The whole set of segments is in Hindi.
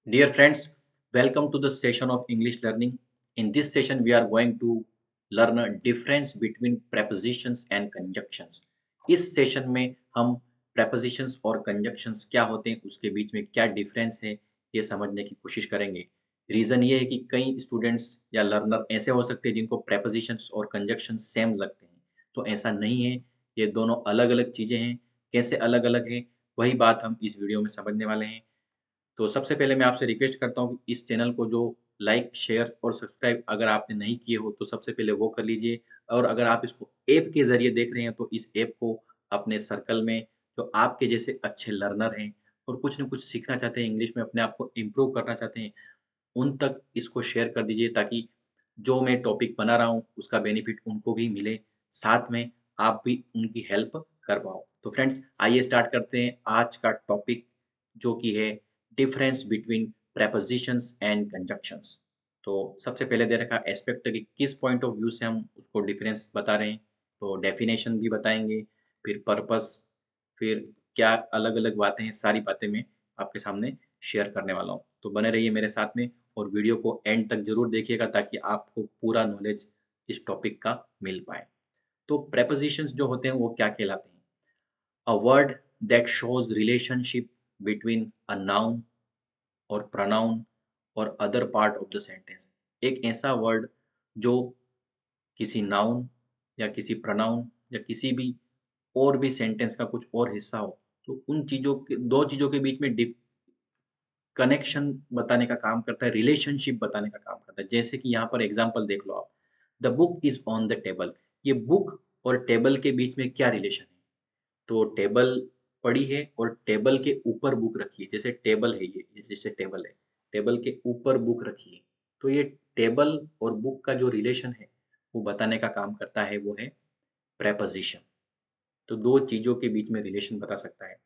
Dear friends, welcome to the session of English learning. In this session, we are going to learn a difference between prepositions and conjunctions. इस सेशन में हम prepositions और conjunctions क्या होते हैं, उसके बीच में क्या डिफरेंस है, ये समझने की कोशिश करेंगे। रीज़न ये है कि कई स्टूडेंट्स या लर्नर ऐसे हो सकते हैं जिनको prepositions और conjunctions सेम लगते हैं, तो ऐसा नहीं है। ये दोनों अलग-अलग चीज़ें हैं। कैसे अलग-अलग हैं, वही बात हम इस वीडियो में समझने वाले हैं। तो सबसे पहले मैं आपसे रिक्वेस्ट करता हूँ कि इस चैनल को जो लाइक, शेयर और सब्सक्राइब अगर आपने नहीं किए हो तो सबसे पहले वो कर लीजिए और अगर आप इसको ऐप के ज़रिए देख रहे हैं तो इस ऐप को अपने सर्कल में जो आपके जैसे अच्छे लर्नर हैं और कुछ न कुछ सीखना चाहते हैं इंग्लिश में अपने आप को इम्प्रूव करना चाहते हैं, उन तक इसको शेयर कर दीजिए ताकि जो मैं टॉपिक बना रहा हूँ उसका बेनिफिट उनको भी मिले, साथ में आप भी उनकी हेल्प कर पाओ। तो फ्रेंड्स आइए स्टार्ट करते हैं आज का टॉपिक जो कि है difference between prepositions and conjunctions. तो सबसे पहले दे रखा एस्पेक्ट कि किस पॉइंट ऑफ व्यू से हम उसको डिफरेंस बता रहे हैं, तो डेफिनेशन भी बताएँगे, फिर पर्पस, फिर क्या अलग-अलग बातें हैं, सारी बातें मैं आपके सामने शेयर करने वाला हूँ। तो बने रहिए मेरे साथ में और वीडियो को एंड तक ज़रूर देखिएगा ताकि आपको पूरा नॉलेज इस टॉपिक का मिल पाए। तो प्रेपोजिशंस जो होते हैं वो क्या कहलाते हैं? अ word that shows relationship between a noun और प्रोनाउन और other part of the sentence. एक ऐसा वर्ड जो किसी नाउन या किसी प्रोनाउन या किसी भी और भी सेंटेंस का कुछ और हिस्सा हो, तो उन चीज़ों के 2 चीज़ों के बीच में कनेक्शन बताने का काम करता है, रिलेशनशिप बताने का काम करता है। जैसे कि यहाँ पर एग्ज़ाम्पल देख लो आप, the book is on the table. ये बुक और टेबल के बीच में क्या रिलेशन है? तो टेबल पड़ी है और टेबल के ऊपर बुक रखी है। जैसे टेबल है ये जैसे टेबल है, टेबल के ऊपर बुक रखी है। तो ये टेबल और बुक का जो रिलेशन है, वो बताने का काम करता है, वो है प्रेपोज़िशन। तो 2 चीज़ों के बीच में रिलेशन बता सकता है।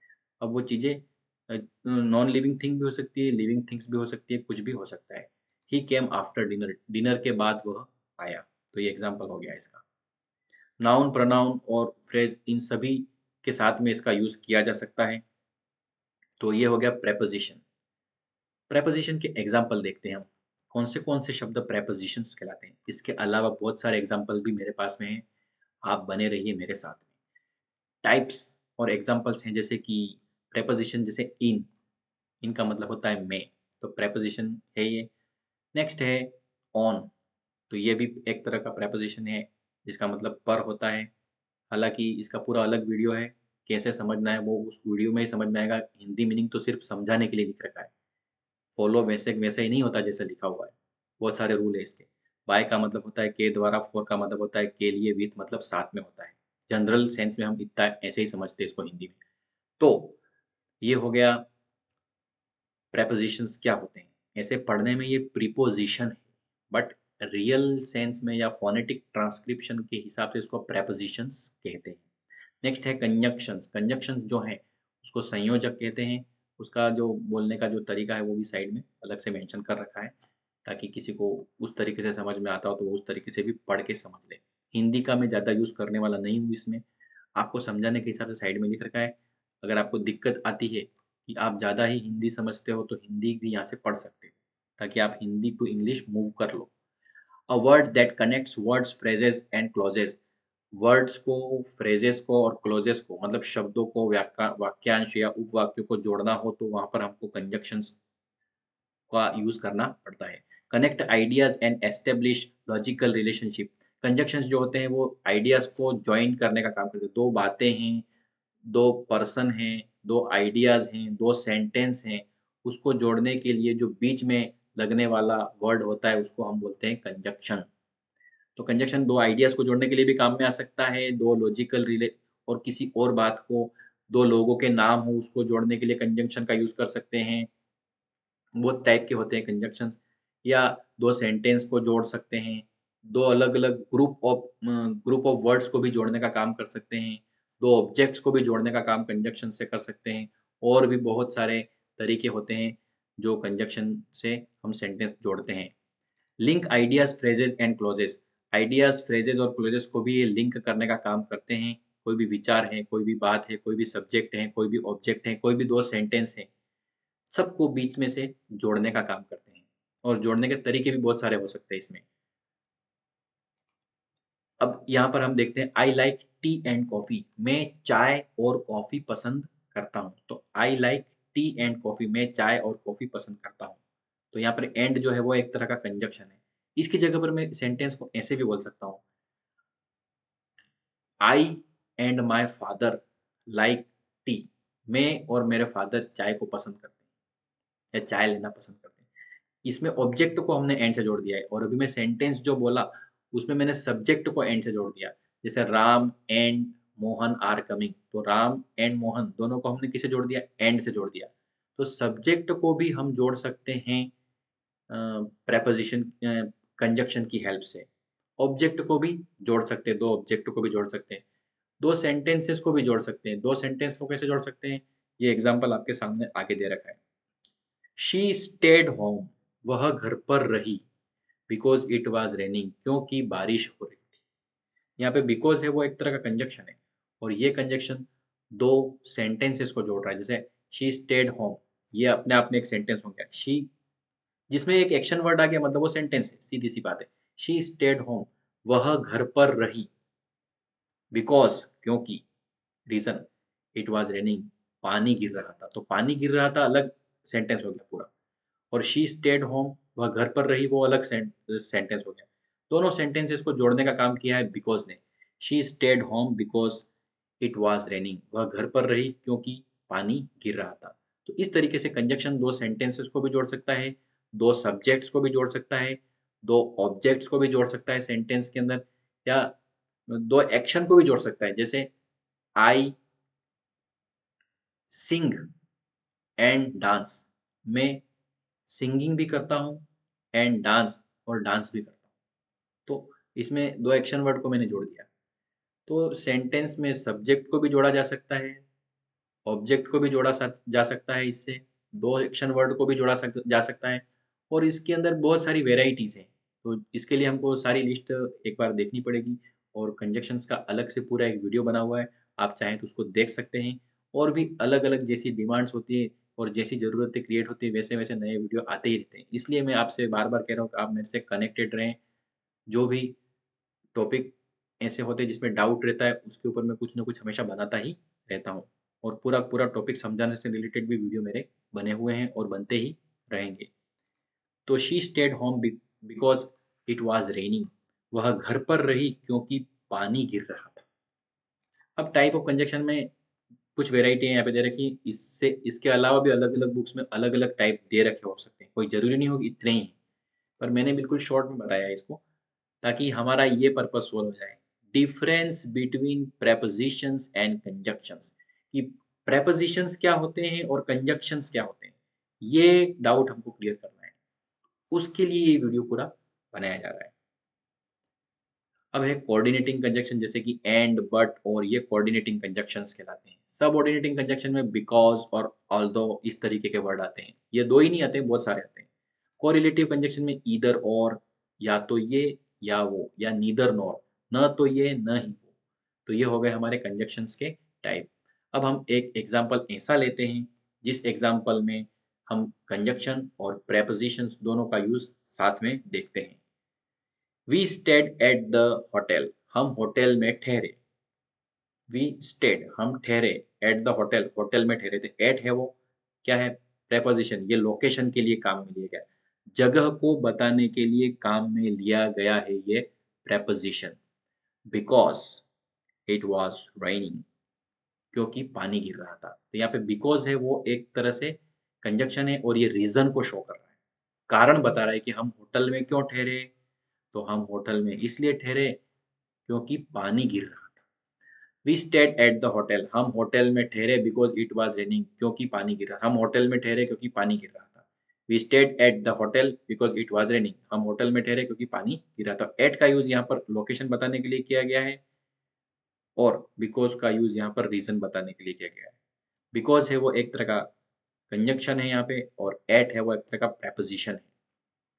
अब वो चीज़ें नॉन लिविंग थिंग भी हो सकती है, लिविंग थिंग्स भी हो सकती है, कुछ भी हो सकता है। ही केम आफ्टर डिनर, डिनर के बाद वह आया। तो ये एग्ज़ाम्पल हो गया इसका। नाउन, प्रोनाउन और फ्रेज़ इन सभी के साथ में इसका यूज़ किया जा सकता है। तो ये हो गया प्रेपोज़िशन। प्रेपोज़िशन के एग्ज़ाम्पल देखते हैं हम। कौन से शब्द प्रेपोज़िशंस कहलाते हैं? इसके अलावा बहुत सारे एग्ज़ाम्पल भी मेरे पास में हैं। आप बने रहिए मेरे साथ में। टाइप्स और एग्ज़ाम्पल्स हैं जैसे कि प्रेपोज़िशन जैसे इन का मतलब होता है में, तो प्रेपोज़िशन है ये। नेक्स्ट है ऑन, तो ये भी एक तरह का प्रेपोज़िशन है जिसका मतलब पर होता है। हालाँकि इसका पूरा अलग वीडियो है, कैसे समझना है वो उस वीडियो में ही समझ में आएगा। हिंदी मीनिंग तो सिर्फ़ समझाने के लिए लिख रखा है। फॉलो वैसे वैसे ही नहीं होता जैसे लिखा हुआ है। बहुत सारे रूल है इसके। बाय का मतलब होता है के द्वारा, फॉर का मतलब होता है के लिए, विथ मतलब साथ में होता है। जनरल सेंस में हम इतना ऐसे ही समझते हैं इसको हिंदी में। तो ये हो गया प्रेपोज़िशंस क्या होते हैं? ऐसे पढ़ने में ये प्रीपोज़िशन है, बट रियल सेंस में या फ़ोनेटिक ट्रांसक्रिप्शन के हिसाब से इसको प्रेपोज़िशंस कहते हैं। नेक्स्ट है कंजंक्शंस। कंजंक्शंस जो हैं, उसको संयोजक कहते हैं। उसका जो बोलने का जो तरीका है, वो भी साइड में अलग से मेंशन कर रखा है, ताकि किसी को उस तरीके से समझ में आता हो, तो वो उस तरीके से भी पढ़ के समझ ले। हिंदी का मैं ज़्यादा यूज़ करने वाला नहीं हूँ इसमें। आपको समझाने के हिसाब से साइड में लिख रखा है। अगर आपको दिक्कत आती है कि आप ज़्यादा ही हिंदी समझते हो, तो हिंदी भी यहाँ से पढ़ सकते हो, ताकि आप हिंदी टू इंग्लिश मूव कर लो। A word that connects words, phrases and clauses. Words को, फ्रेजेज़ को और क्लॉजेज़ को मतलब शब्दों को, वाक्यांश या उपवाक्यों को जोड़ना हो तो वहाँ पर हमको कंजंक्शंस का यूज़ करना पड़ता है। Connect ideas and establish logical relationship. Conjunctions जो होते हैं वो आइडियाज़ को जॉइन करने का काम करते हैं। 2 बातें हैं, 2 पर्सन हैं, 2 आइडियाज़ हैं, 2 सेंटेंस हैं, उसको जोड़ने के लिए जो बीच में लगने वाला वर्ड होता है उसको हम बोलते हैं कंजंक्शन। तो कंजंक्शन 2 आइडियाज़ को जोड़ने के लिए भी काम में आ सकता है, 2 लॉजिकल रिले और किसी और बात को, 2 लोगों के नाम हो उसको जोड़ने के लिए कंजंक्शन का यूज़ कर सकते हैं। बहुत टाइप के होते हैं कंजंक्शंस, या 2 सेंटेंस को जोड़ सकते हैं, 2 अलग-अलग ग्रुप ऑफ वर्ड्स को भी जोड़ने का काम कर सकते हैं, 2 ऑब्जेक्ट्स को भी जोड़ने का काम कंजंक्शन से कर सकते हैं, और भी बहुत सारे तरीके होते हैं जो कंजंक्शन से हम सेंटेंस जोड़ते हैं। Link ideas, phrases and clauses. Ideas, phrases और क्लॉजेज़ को भी ये लिंक करने का काम करते हैं। कोई भी विचार है, कोई भी बात है, कोई भी सब्जेक्ट है, कोई भी ऑब्जेक्ट है, कोई भी 2 सेंटेंस है, सबको बीच में से जोड़ने का काम करते हैं और जोड़ने के तरीके भी बहुत सारे हो सकते हैं इसमें। अब यहाँ पर हम देखते हैं I like T and coffee, मैं चाय और कॉफ़ी पसंद करता हूँ। तो I like T and coffee, मैं चाय और कॉफ़ी पसंद करता हूँ। तो यहाँ पर एंड जो है वो एक तरह का कंजंक्शन है। इसकी जगह पर मैं सेंटेंस को ऐसे भी बोल सकता हूँ, I and my father like tea, मैं और मेरे फादर चाय को पसंद करते हैं या चाय लेना पसंद करते हैं। इसमें ऑब्जेक्ट को हमने एंड से जोड़ दिया है और अभी मैं सेंटेंस जो बोला उसमें मैंने सब्जेक्ट को एंड से जोड़ दिया। जैसे Ram and Mohan are coming, तो राम एंड मोहन दोनों को हमने किसे जोड़ दिया? एंड से जोड़ दिया। तो सब्जेक्ट को भी हम जोड़ सकते हैं प्रेपोज़िशन कंजंक्शन की हेल्प से। ऑब्जेक्ट को भी जोड़ सकते हैं, 2 ऑब्जेक्ट को भी जोड़ सकते हैं, 2 सेंटेंसेस को भी जोड़ सकते हैं। 2 सेंटेंस को कैसे जोड़ सकते हैं? ये एग्ज़ाम्पल आपके सामने आगे दे रखा है। शी स्टेड होम, वह घर पर रही, बिकॉज़ इट वाज़ रेनिंग, क्योंकि बारिश हो रही थी। यहाँ पे बिकॉज़ है वो एक तरह का कंजंक्शन है और ये कंजंक्शन 2 सेंटेंसेस को जोड़ रहा है। जैसे शी स्टेड होम, ये अपने आप में एक सेंटेंस हो गया। शी जिसमें एक एक्शन वर्ड आ गया मतलब वो सेंटेंस है, सीधी-सी बात है। शी स्टेड होम, वह घर पर रही, बिकॉज़ क्योंकि, रीज़न, इट वाज़ रेनिंग, पानी गिर रहा था। तो पानी गिर रहा था अलग सेंटेंस हो गया पूरा। और शी स्टेड होम, वह घर पर रही, वो अलग सेंटेंस हो गया। दोनों सेंटेंसेस को जोड़ने का काम किया है बिकॉज़ ने। She stayed home because it was raining, वह घर पर रही क्योंकि पानी गिर रहा था। तो इस तरीके से कंजंक्शन 2 सेंटेंसेस को भी जोड़ सकता है, 2 सब्जेक्ट्स को भी जोड़ सकता है, 2 ऑब्जेक्ट्स को भी जोड़ सकता है सेंटेंस के अंदर, या 2 एक्शन को भी जोड़ सकता है। जैसे आई सिंग एंड डांस, मैं सिंगिंग भी करता हूँ एंड डांस, और डांस भी करता हूँ। तो इसमें 2 एक्शन वर्ड को मैंने जोड़ दिया। तो सेंटेंस में सब्जेक्ट को भी जोड़ा जा सकता है, ऑब्जेक्ट को भी जोड़ा जा सकता है इससे, 2 एक्शन वर्ड को भी जोड़ा जा सकता है और इसके अंदर बहुत सारी वेराइटीज़ हैं। तो इसके लिए हमको सारी लिस्ट एक बार देखनी पड़ेगी और कंजंक्शंस का अलग से पूरा एक वीडियो बना हुआ है, आप चाहें तो उसको देख सकते हैं। और भी अलग-अलग जैसी डिमांड्स होती है और जैसी ज़रूरतें क्रिएट होती है, वैसे-वैसे नए वीडियो आते ही रहते हैं। इसलिए मैं आपसे बार-बार कह रहा हूँ कि आप मेरे से कनेक्टेड रहें, जो भी टॉपिक ऐसे होते हैं जिसमें डाउट रहता है, उसके ऊपर मैं कुछ न कुछ हमेशा बनाता ही रहता हूँ और पूरा टॉपिक समझाने से रिलेटेड भी वीडियो मेरे बने हुए हैं और बनते ही रहेंगे। तो she stayed home because it was raining, वह घर पर रही क्योंकि पानी गिर रहा था। अब टाइप ऑफ कंजंक्शन में कुछ वैरायटी है यहाँ पे दे रखी है, इससे इसके अलावा भी अलग-अलग बुक्स में अलग-अलग टाइप दे रखे हो सकते हैं, कोई ज़रूरी नहीं हो कि इतने ही हैं, पर मैंने बिल्कुल शॉर्ट में बताया है इसको, ताकि हमारा ये पर्पस सोल्व हो जाए। डिफरेंस बिटवीन प्रेपोज़िशंस एंड कंजंक्शंस, कि प्रेपोज़िशंस क्या होते हैं और कंजंक्शंस क्या होते हैं, ये डाउट हमको क्लियर करना है। उसके लिए ये वीडियो पूरा बनाया जा रहा है। अब है कोऑर्डिनेटिंग कंजंक्शन, जैसे कि एंड, बट, और ये कोऑर्डिनेटिंग कंजंक्शंस कहलाते हैं। सबऑर्डिनेटिंग कंजंक्शन में बिकॉज़ और ऑल्दो इस तरीके के वर्ड आते हैं। ये 2 ही नहीं आते, बहुत सारे आते हैं। कोरिलेटिव कंजंक्शन में ईदर और, या तो ये या वो, या नीदर नॉर, न तो ये न ही वो। तो ये हो गए हमारे कंजंक्शंस के टाइप। अब हम एक एग्जांपल ऐसा लेते हैं जिस एग्जांपल में हम कंजंक्शन और प्रेपोज़िशंस दोनों का यूज़ साथ में देखते हैं। We stayed at the hotel, हम होटल में ठहरे। वी स्टेड, हम ठहरे, एट द होटल, होटल में ठहरे थे। एट है वो क्या है? प्रेपोज़िशन, ये लोकेशन के लिए काम में लिया गया है। जगह को बताने के लिए काम में लिया गया है ये preposition. Because it was raining, क्योंकि पानी गिर रहा था। तो यहाँ पे बिकॉज़ है वो एक तरह से कंजंक्शन है और ये रीज़न को शो कर रहा है। कारण बता रहा है कि हम होटल में क्यों ठहरे? तो हम होटल में इसलिए ठहरे क्योंकि पानी गिर रहा था। We stayed at the hotel, हम होटल में ठहरे बिकॉज़ इट वाज़ रेनिंग, क्योंकि पानी गिर रहा, हम होटल में ठहरे क्योंकि पानी गिर रहा था। We stayed at the hotel because it was raining, हम होटल में ठहरे क्योंकि पानी गिर रहा था। एट का यूज़ यहाँ पर लोकेशन बताने के लिए किया गया है और बिकॉज़ का यूज़ यहाँ पर रीज़न बताने के लिए किया गया है। बिकॉज़ है वो एक तरह का कंजंक्शन है यहाँ पे और एट है वो एक तरह का प्रेपोज़िशन है।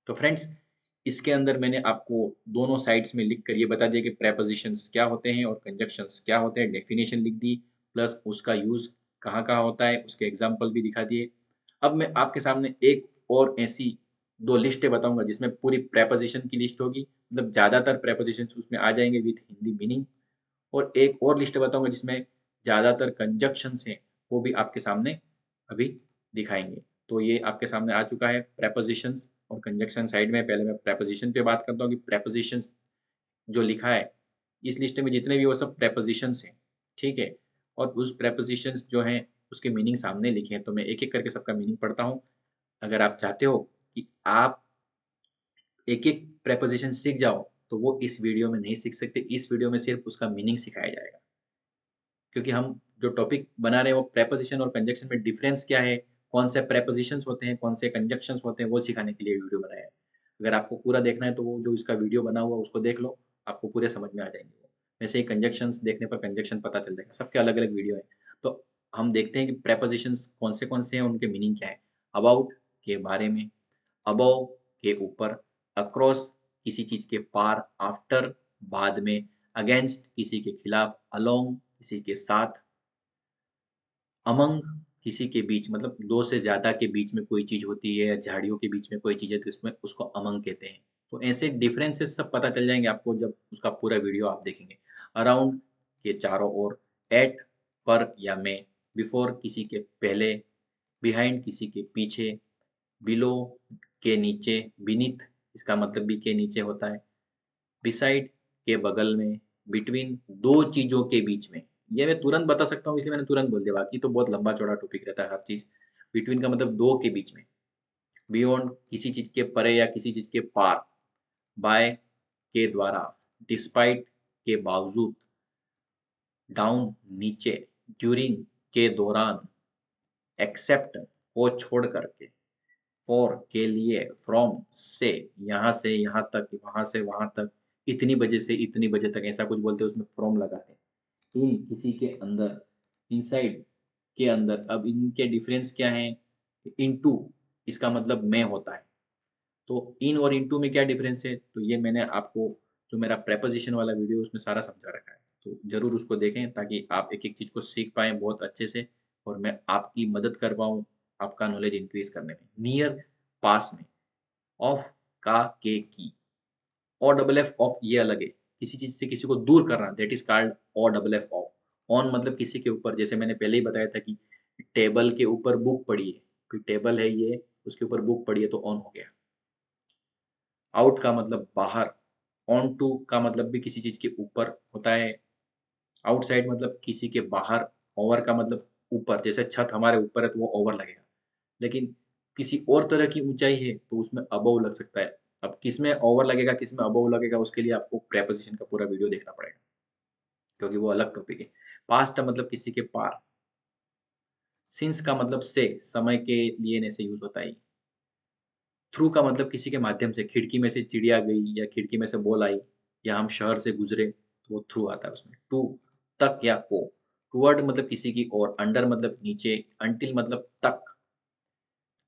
तो फ्रेंड्स, इसके अंदर मैंने आपको दोनों साइड्स में लिख कर ये बता दिया कि प्रेपोज़िशंस क्या होते हैं और कंजंक्शंस क्या होते हैं, डेफिनेशन लिख दी, प्लस उसका यूज़ कहाँ-कहाँ होता है, उसके एग्ज़ाम्पल भी दिखा दिए। अब मैं आपके सामने एक और ऐसी 2 लिस्टें बताऊँगा जिसमें पूरी प्रेपोज़िशन की लिस्ट होगी, मतलब ज़्यादातर प्रेपोज़िशंस उसमें आ जाएँगे विथ हिंदी मीनिंग, और एक और लिस्ट बताऊँगा जिसमें ज़्यादातर कंजंक्शंस हैं, वो भी आपके सामने अभी दिखाएँगे। तो ये आपके सामने आ चुका है प्रेपोज़िशंस और कंजंक्शन साइड में। पहले मैं प्रेपोज़िशन पे बात करता हूँ कि प्रेपोज़िशंस जो लिखा है, इस लिस्ट में जितने भी वो सब प्रेपोज़िशंस हैं, ठीक है? और उस प्रेपोज़िशंस जो हैं, उसके मीनिंग सामने लिखे हैं, तो मैं एक-एक करके सबका मीनिंग पढ़ता हूँ। अगर आप चाहते हो कि आप एक-एक प्रेपोज़िशन सीख जाओ, तो वो इस वीडियो में नहीं सीख सकते। इस वीडियो में सिर्फ़ उसका मीनिंग सिखाया जाएगा। क्योंकि हम जो टॉपिक बना रहे हैं वो प्रेपोज़िशन और कंजंक्शन में डिफ़रेंस क्या है, कौन से प्रेपोज़िशंस होते हैं, कौन से कंजंक्शंस होते हैं, वो सिखाने के लिए वीडियो बनाया है। अगर आपको पूरा देखना है तो वो जो इसका वीडियो बना हुआ है उसको देख लो, आपको पूरे समझ में आ जाएँगे वो। वैसे ही कंजंक्शंस देखने पर कंजंक्शन पता चल जाएगा, सबके अलग-अलग वीडियो हैं। तो हम देखते हैं कि प्रेपोज़िशंस कौन से हैं, उनके मीनिंग क्या है। अबाउट के बारे में, अबव के ऊपर, अक्रॉस किसी चीज़ के पार, आफ्टर बाद में, अगेंस्ट किसी के खिलाफ, अलोंग किसी के साथ, अमंग किसी के बीच, मतलब 2 से ज़्यादा के बीच में कोई चीज़ होती है या झाड़ियों के बीच में कोई चीज़ है तो इसमें उसको अमंग कहते हैं। तो ऐसे डिफरेंसेस सब पता चल जाएँगे आपको जब उसका पूरा वीडियो आप देखेंगे। अराउंड के चारों ओर, एट पर या में, बिफोर किसी के पहले, बिहाइंड किसी के पीछे, बिलो के नीचे, बीनीथ इसका मतलब भी के नीचे होता है, बिसाइड के बगल में, बिटवीन 2 चीज़ों के बीच में। ये मैं तुरंत बता सकता हूँ इसलिए मैंने तुरंत बोल दिया, बाकी तो बहुत लंबा-चौड़ा टॉपिक रहता है हर चीज़। बिटवीन का मतलब 2 के बीच में, बियॉन्ड किसी चीज़ के परे या किसी चीज़ के पार, बाय के द्वारा, डिस्पाइट के बावजूद, डाउन नीचे, ड्यूरिंग के दौरान, एक्सेप्ट को छोड़ करके, फॉर के लिए, फ्रॉम से, यहाँ से यहाँ तक, वहाँ से वहाँ तक, इतनी बजे से इतनी बजे तक, ऐसा कुछ बोलते हैं उसमें फ्रॉम लगाते हैं। इन किसी के अंदर, इनसाइड के अंदर। अब इनके डिफरेंस क्या है? इनटू इसका मतलब में होता है। तो इन और इनटू में क्या डिफरेंस है? तो ये मैंने आपको जो मेरा प्रेपोज़िशन वाला वीडियो है उसमें सारा समझा रखा है। तो ज़रूर उसको देखें ताकि आप एक-एक चीज़ को सीख पाएँ बहुत अच्छे से और मैं आपकी मदद कर पाऊँ आपका नॉलेज इंक्रीज़ करने में। नियर पास में, ऑफ का, के, की। ओ डबल एफ ऑफ ये अलग है। किसी चीज़ से किसी को दूर करना that is called O double F off. On मतलब किसी के ऊपर, जैसे मैंने पहले ही बताया था कि टेबल के ऊपर बुक पड़ी है, फिर टेबल है ये, उसके ऊपर बुक पड़ी है तो ऑन हो गया। आउट का मतलब बाहर, ऑन टू का मतलब भी किसी चीज़ के ऊपर होता है। आउटसाइड मतलब किसी के बाहर, ओवर का मतलब ऊपर, जैसे छत हमारे ऊपर है तो वो ओवर लगेगा। लेकिन किसी और तरह की ऊँचाई है तो उसमें अबव लग सकता है। अब किसमें ओवर लगेगा, किसमें अबव लगेगा उसके लिए आपको प्रीपोज़िशन का पूरा वीडियो देखना पड़ेगा, क्योंकि वो अलग टॉपिक है। पास्ट मतलब किसी के पार, सिंस का मतलब से, समय के लिए ऐसे यूज़ होता है ये। थ्रू का मतलब किसी के माध्यम से, खिड़की में से चिड़िया गई या खिड़की में से बॉल आई या हम शहर से गुज़रे तो वो थ्रू आता है उसमें। टू तक या को, टुवर्ड मतलब किसी की ओर, अंडर मतलब नीचे, अंटिल मतलब तक।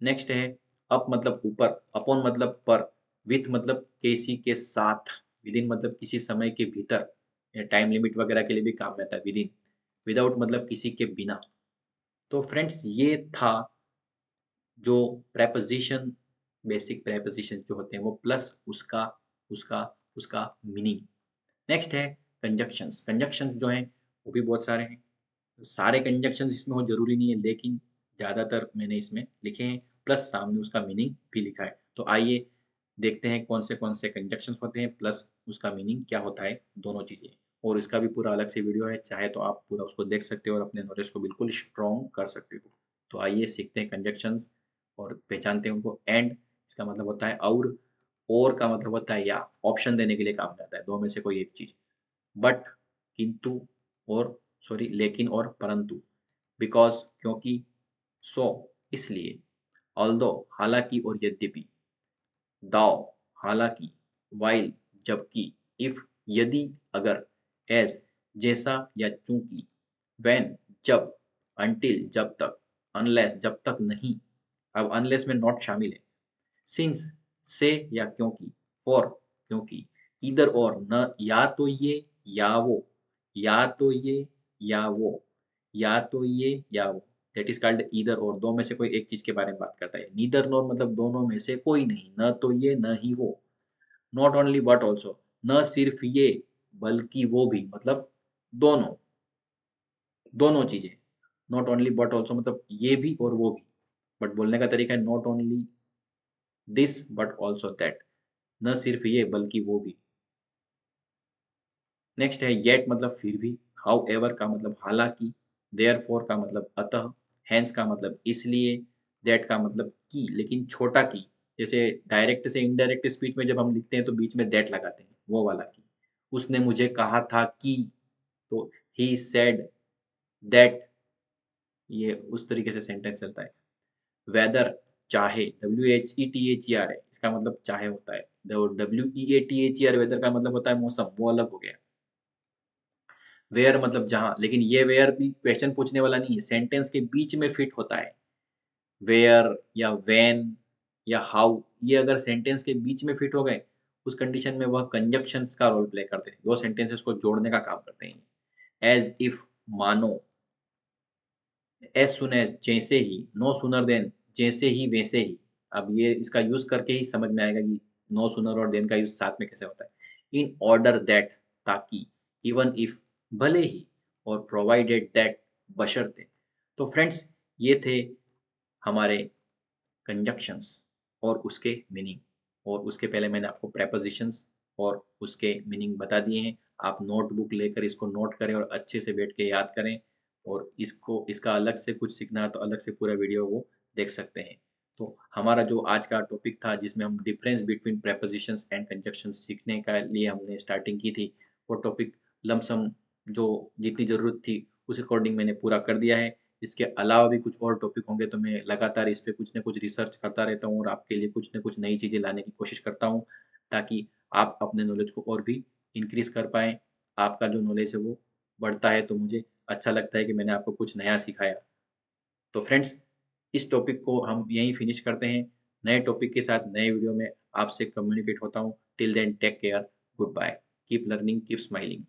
नेक्स्ट है अप मतलब ऊपर, अपॉन मतलब पर, विथ मतलब किसी के साथ, विदिन मतलब किसी समय के भीतर या टाइम लिमिट वगैरह के लिए भी काम में आता है विदिन, विदाउट मतलब किसी के बिना। तो फ्रेंड्स ये था जो प्रेपोज़िशन, बेसिक प्रेपोज़िशन जो होते हैं वो प्लस उसका उसका उसका मीनिंग। नेक्स्ट है कंजंक्शंस। कंजंक्शंस जो हैं वो भी बहुत सारे हैं। सारे कंजंक्शंस इसमें हो ज़रूरी नहीं है, लेकिन ज़्यादातर मैंने इसमें लिखे हैं, प्लस सामने उसका मीनिंग भी लिखा है। तो आइए देखते हैं कौन से कंजंक्शंस होते हैं, प्लस उसका मीनिंग क्या होता है, दोनों चीज़ें। और इसका भी पूरा अलग से वीडियो है, चाहे तो आप पूरा उसको देख सकते हो और अपने नॉलेज को बिल्कुल स्ट्रॉन्ग कर सकते हो। तो आइए सीखते हैं कंजंक्शंस और पहचानते हैं उनको। एंड इसका मतलब होता है और का मतलब होता है या, ऑप्शन देने के लिए काम में आता है, 2 में से कोई एक चीज़। बट, किंतु और सॉरी लेकिन और परंतु, बिकॉज़ क्योंकि, सो इसलिए, ऑल्दो हालाँकि और यद्यपि, दाओ हालाँकि, व्हाइल जबकि, इफ यदि अगर, एज़ जैसा या चूँकि, व्हेन जब, अंटिल जब तक, अनलेस जब तक नहीं। अब अनलेस में नॉट शामिल है। सिंस से या क्योंकि, फॉर क्योंकि, ईदर और न या तो ये या वो, या तो ये या वो, या तो ये या वो, दैट इज कॉल्ड ईदर और, दो में से कोई एक चीज के बारे में बात करता है। नीदर नॉर मतलब दोनों में से कोई नहीं, न तो ये न ही वो। नॉट ओनली बट ऑल्सो, न सिर्फ ये बल्कि वो भी, मतलब दोनों, दोनों चीजें। नॉट ओनली बट ऑल्सो मतलब ये भी और वो भी, बट बोलने का तरीका है not only this but also that, न सिर्फ ये बल्कि वो भी। नेक्स्ट है येट मतलब फिर भी, हाउ एवर का मतलब हालांकि, देयर फोर का मतलब अतः, हैंस का मतलब इसलिए, दैट का मतलब की लेकिन छोटा की। जैसे डायरेक्ट से इनडायरेक्ट स्पीच में जब हम लिखते हैं तो बीच में दैट लगाते हैं, वो वाला की। उसने मुझे कहा था कि, तो ही सेड दैट, ये उस तरीके से सेंटेंस चलता है। वेदर चाहे, WHETHER है, इसका मतलब चाहे होता है। WEATHER वेदर का मतलब होता है मौसम, वो अलग हो गया। वेयर मतलब जहाँ, लेकिन ये वेयर भी क्वेश्चन पूछने वाला नहीं है, सेंटेंस के बीच में फिट होता है। वेयर या व्हेन या हाउ, ये अगर सेंटेंस के बीच में फिट हो गए, उस कंडीशन में वह कंजक्शंस का रोल प्ले करते हैं, दो सेंटेंसेस को जोड़ने का काम करते हैं। एज इफ मानो, एज सुन एज जैसे ही, नो सुनर देन जैसे ही वैसे ही। अब ये इसका यूज करके ही समझ में आएगा कि नो सुनर और देन का यूज साथ में कैसे होता है। इन ऑर्डर दैट, ताकि, इवन इफ भले ही, और प्रोवाइडेड दैट बशर्ते। तो फ्रेंड्स, ये थे हमारे कंजक्शंस और उसके मीनिंग, और उसके पहले मैंने आपको प्रेपोजिशंस और उसके मीनिंग बता दिए हैं। आप नोटबुक लेकर इसको नोट करें और अच्छे से बैठ के याद करें, और इसको, इसका अलग से कुछ सीखना है तो अलग से पूरा वीडियो वो देख सकते हैं। तो हमारा जो आज का टॉपिक था जिसमें हम difference between prepositions and conjunctions सीखने का लिए हमने स्टार्टिंग की थी, वो टॉपिक लमसम जो जितनी ज़रूरत थी उस अकॉर्डिंग मैंने पूरा कर दिया है। इसके अलावा भी कुछ और टॉपिक होंगे तो मैं लगातार इस पे कुछ न कुछ रिसर्च करता रहता हूँ और आपके लिए कुछ न कुछ नई चीज़ें लाने की कोशिश करता हूँ, ताकि आप अपने नॉलेज को और भी इंक्रीज़ कर पाएँ। आपका जो नॉलेज है वो बढ़ता है तो मुझे अच्छा लगता है कि मैंने आपको कुछ नया सिखाया। तो फ्रेंड्स, इस टॉपिक को हम यहीं फिनिश करते हैं। नए टॉपिक के साथ नए वीडियो में आपसे कम्युनिकेट होता हूँ। Till then take care, goodbye, keep learning, keep smiling.